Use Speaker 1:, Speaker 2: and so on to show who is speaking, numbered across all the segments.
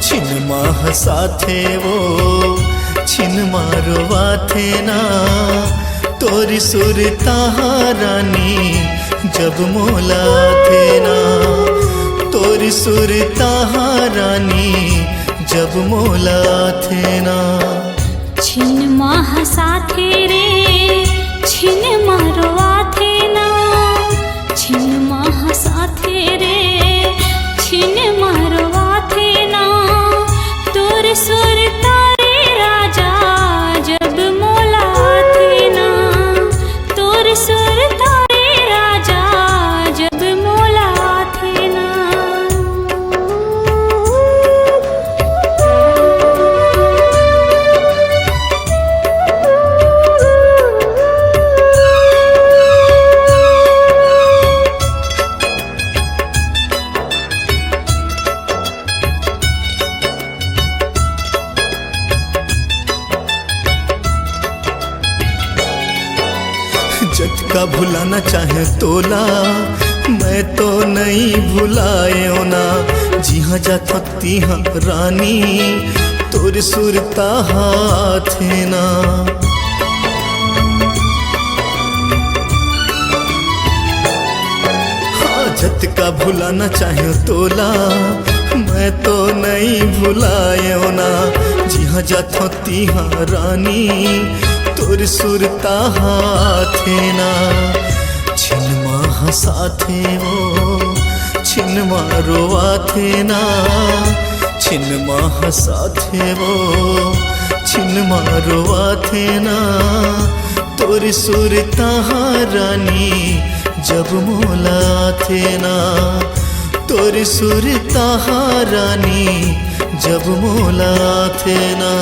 Speaker 1: छिन माह साथे वो छिन मारवा थे ना तोरी सुर तारानी जब मोला थे ना तोरी सुर तारानी जब मोला थे ना।
Speaker 2: छिन माह साथे रे छिन मारवा थे ना छिन माह साथे रे छिन मारवा थे ना तोर सुर तारे राजा जब मोला थे ना तोर सुर तारे राजा जब मोला थे ना।
Speaker 1: जटका भुलाना चाहे तोला मैं तो नहीं भुलायो ना जी हाँ जा थकती हाँ रानी तोर सुरता हाथे ना। हाँ जटका भुलाना चाहे तोला मैं तो नहीं भुलायो ना जी हाँ जा थकती हाँ रानी तोर सुरता हाथे ना। छिन माह साथे वो छिन मारवा थे ना छिन माह साथे वो छिन मारवा थे ना तोर सुरता रानी जब मोला थे ना तोर सुरता रानी जब मोला थे ना।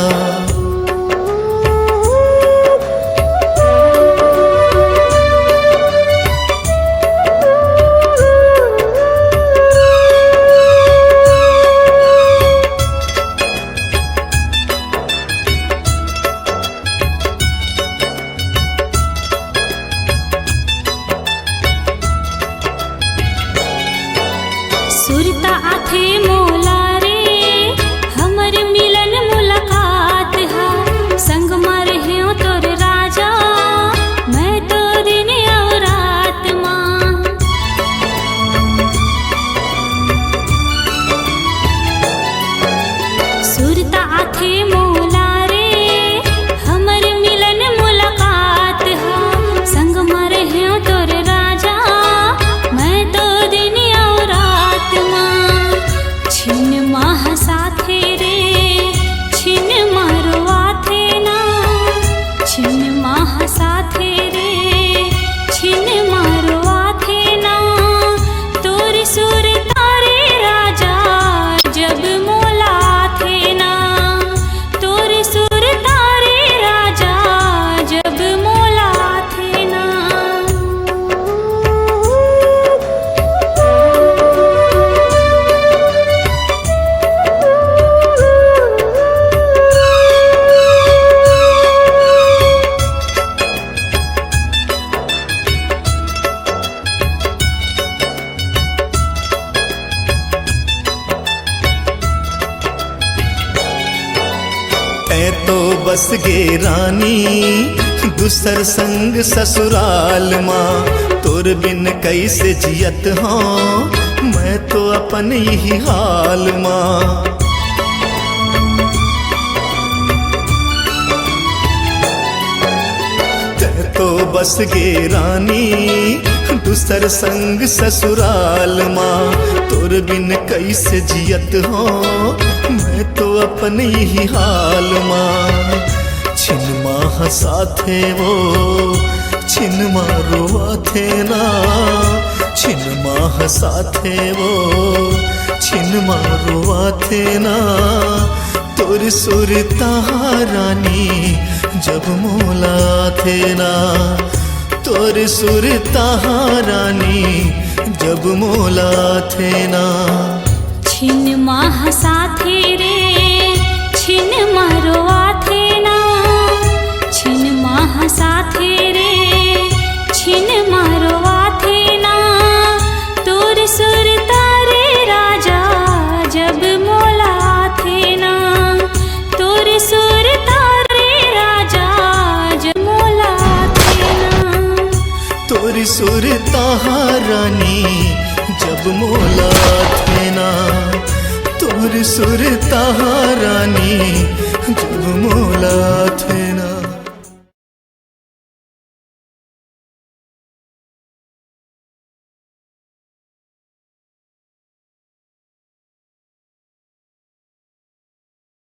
Speaker 2: सुरता आथे मोला रे हमर मिलन मुलाकात हा संग मर है तोर राजा मैं तो दिन और रात मां। सुरता आथे मोला रे हमर मिलन मुलाकात हा संग मर है तोर राजा मैं तो दिन और रात मां। छिन माह साथे रे छिन मारवा थे ना छिन माह साथे रे छिन मारवा थे ना तोर सुर तारे राजा जब मोला थे ना तोर सुर तारे राजा जब मोला थे ना।
Speaker 1: तै तो बस गे रानी दूसर संग ससुराल माँ तोर बिन कैसे जियत हाँ मैं तो अपन ही हाल माँ। तै तो बस गे रानी दूसर संग ससुराल माँ तोर बिन कैसे जियत हो मैं तो अपन ही हाल माँ। छिन माह साथे वो छिन मारवा थे ना छिन माह साथे वो छिन मारवा थे ना तोर सुरता रानी जब मोला थे ना तोर सुरता रानी जब मोला थे ना।
Speaker 2: छिन माह साथे रे छिन मारवा थे ना छिन माह साथे रे छिन मारवा थे ना तोर सुर तारे राजा जब मोला थे
Speaker 1: तोरी सुर रानी जब मोला थे ना, तोरी सुर रानी जब मोला थे।